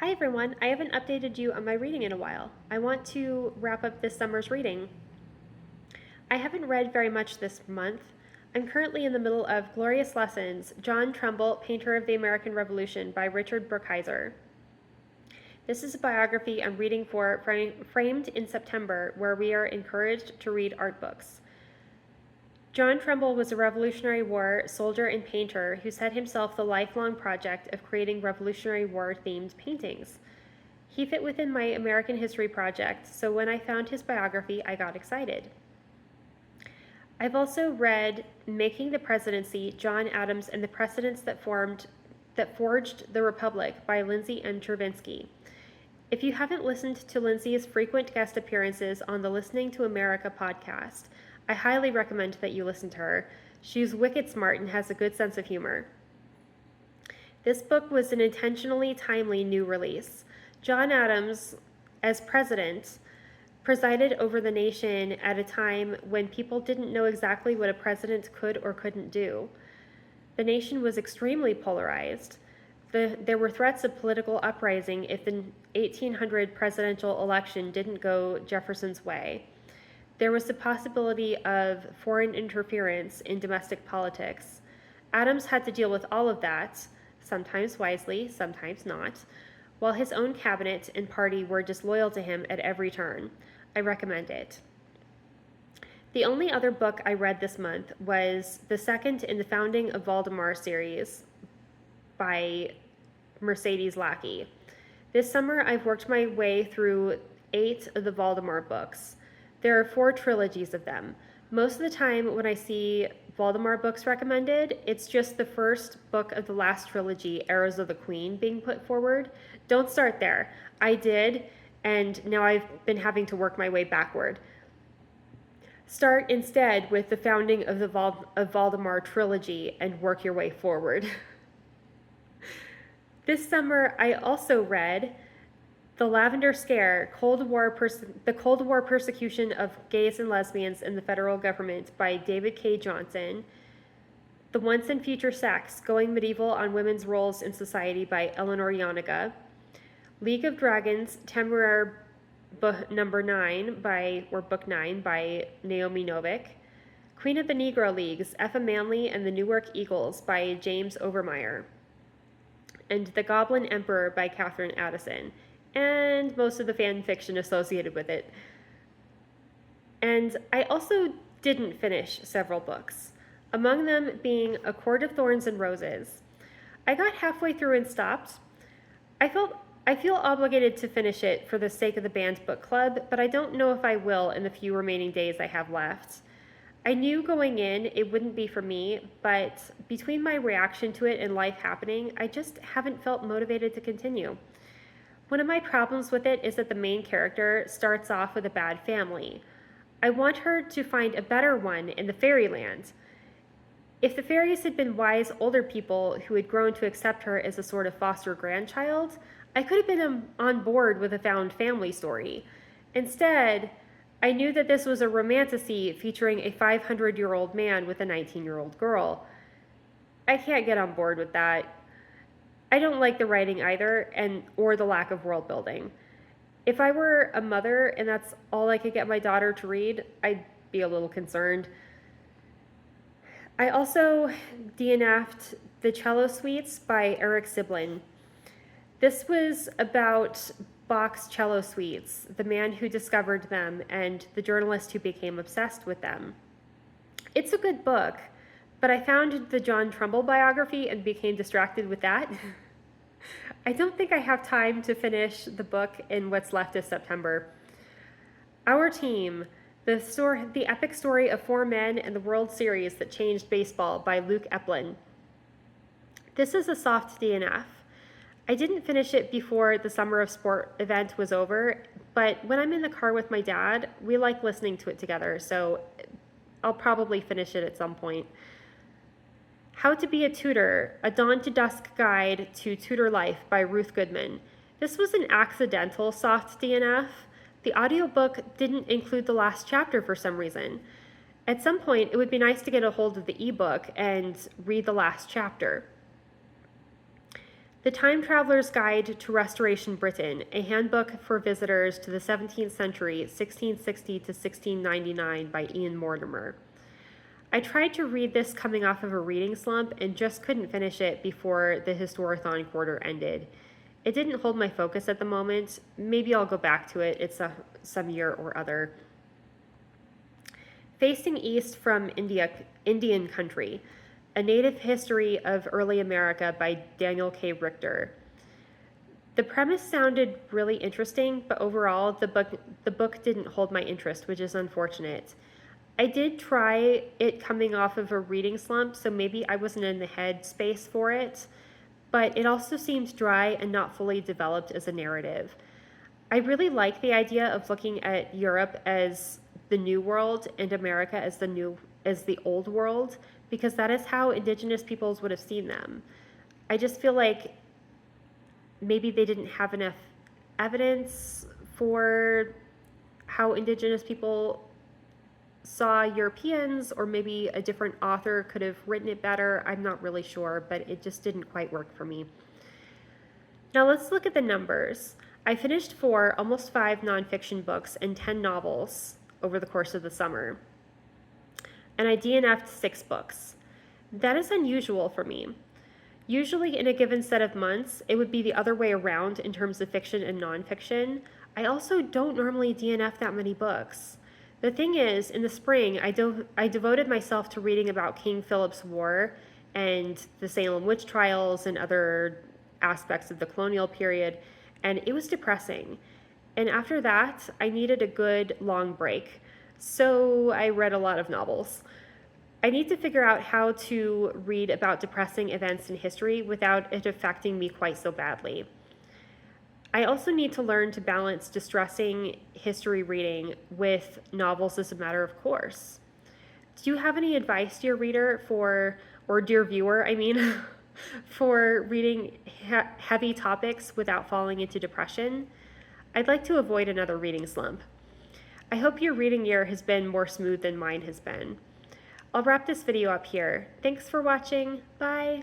Hi everyone, I haven't updated you on my reading in a while. I want to wrap up this summer's reading. I haven't read very much this month. I'm currently in the middle of Glorious Lessons, John Trumbull, Painter of the American Revolution by Richard Brookhiser. This is a biography I'm reading for Framed in September, where we are encouraged to read art books. John Trumbull was a Revolutionary War soldier and painter who set himself the lifelong project of creating Revolutionary War-themed paintings. He fit within my American history project, so when I found his biography, I got excited. I've also read Making the Presidency, John Adams and the Precedents that Forged the Republic by Lindsay and Chervinsky. If you haven't listened to Lindsay's frequent guest appearances on the Listening to America podcast, I highly recommend that you listen to her. She's wicked smart and has a good sense of humor. This book was an intentionally timely new release. John Adams, as president, presided over the nation at a time when people didn't know exactly what a president could or couldn't do. The nation was extremely polarized. There were threats of political uprising if the 1800 presidential election didn't go Jefferson's way. There was the possibility of foreign interference in domestic politics. Adams had to deal with all of that, sometimes wisely, sometimes not, while his own cabinet and party were disloyal to him at every turn. I recommend it. The only other book I read this month was the second in the Founding of Valdemar series by Mercedes Lackey. This summer, I've worked my way through 8 of the Valdemar books. There are 4 trilogies of them. Most of the time when I see Valdemar books recommended, it's just the first book of the last trilogy, Arrows of the Queen, being put forward. Don't start there. I did, and now I've been having to work my way backward. Start instead with the Founding of the Valdemar trilogy and work your way forward. This summer, I also read The Lavender Scare, The Cold War Persecution of Gays and Lesbians in the Federal Government by David K. Johnson, The Once and Future Sex, Going Medieval on Women's Roles in Society by Eleanor Janega, League of Dragons, Temeraire Book 9 by Naomi Novik, Queen of the Negro Leagues, Effa Manley and the Newark Eagles by James Overmyer, and The Goblin Emperor by Katherine Addison, and most of the fan fiction associated with it. And I also didn't finish several books, among them being A Court of Thorns and Roses. I got halfway through and stopped. I feel obligated to finish it for the sake of the band book club, but I don't know if I will in the few remaining days I have left. I knew going in it wouldn't be for me, but between my reaction to it and life happening, I just haven't felt motivated to continue. One of my problems with it is that the main character starts off with a bad family. I want her to find a better one in the fairyland. If the fairies had been wise older people who had grown to accept her as a sort of foster grandchild, I could have been on board with a found family story. Instead, I knew that this was a romantasy featuring a 500-year-old man with a 19-year-old girl. I can't get on board with that. I don't like the writing either, or the lack of world building. If I were a mother and that's all I could get my daughter to read, I'd be a little concerned. I also DNF'd The Cello Suites by Eric Siblin. This was about Bach's cello suites, the man who discovered them, and the journalist who became obsessed with them. It's a good book, but I found the John Trumbull biography and became distracted with that. I don't think I have time to finish the book in what's left of September. Our Team, the epic story of 4 men and the World Series that changed baseball by Luke Epplin. This is a soft DNF. I didn't finish it before the Summer of Sport event was over, but when I'm in the car with my dad, we like listening to it together, so I'll probably finish it at some point. How to Be a Tudor, A Dawn-To-Dusk Guide to Tudor Life by Ruth Goodman. This was an accidental soft DNF. The audiobook didn't include the last chapter for some reason. At some point, it would be nice to get a hold of the ebook and read the last chapter. The Time Traveler's Guide to Restoration Britain, a handbook for visitors to the 17th century, 1660 to 1699 by Ian Mortimer. I tried to read this coming off of a reading slump and just couldn't finish it before the Historathon quarter ended. It didn't hold my focus at the moment. Maybe I'll go back to it. It's some year or other. Facing East from Indian Country, A Native History of Early America by Daniel K. Richter. The premise sounded really interesting, but overall the book didn't hold my interest, which is unfortunate. I did try it coming off of a reading slump, so maybe I wasn't in the head space for it, but it also seemed dry and not fully developed as a narrative. I really like the idea of looking at Europe as the New World and America as the Old World, because that is how indigenous peoples would have seen them. I just feel like maybe they didn't have enough evidence for how indigenous people saw Europeans, or maybe a different author could have written it better. I'm not really sure, but it just didn't quite work for me. Now let's look at the numbers. I finished 4, almost 5 nonfiction books and 10 novels over the course of the summer. And I DNF'd 6 books. That is unusual for me. Usually in a given set of months, it would be the other way around in terms of fiction and nonfiction. I also don't normally DNF that many books. The thing is, in the spring, I devoted myself to reading about King Philip's War and the Salem witch trials and other aspects of the colonial period, and it was depressing. And after that, I needed a good long break. So I read a lot of novels. I need to figure out how to read about depressing events in history without it affecting me quite so badly. I also need to learn to balance distressing history reading with novels as a matter of course. Do you have any advice, dear reader, or dear viewer, for reading heavy topics without falling into depression? I'd like to avoid another reading slump. I hope your reading year has been more smooth than mine has been. I'll wrap this video up here. Thanks for watching. Bye.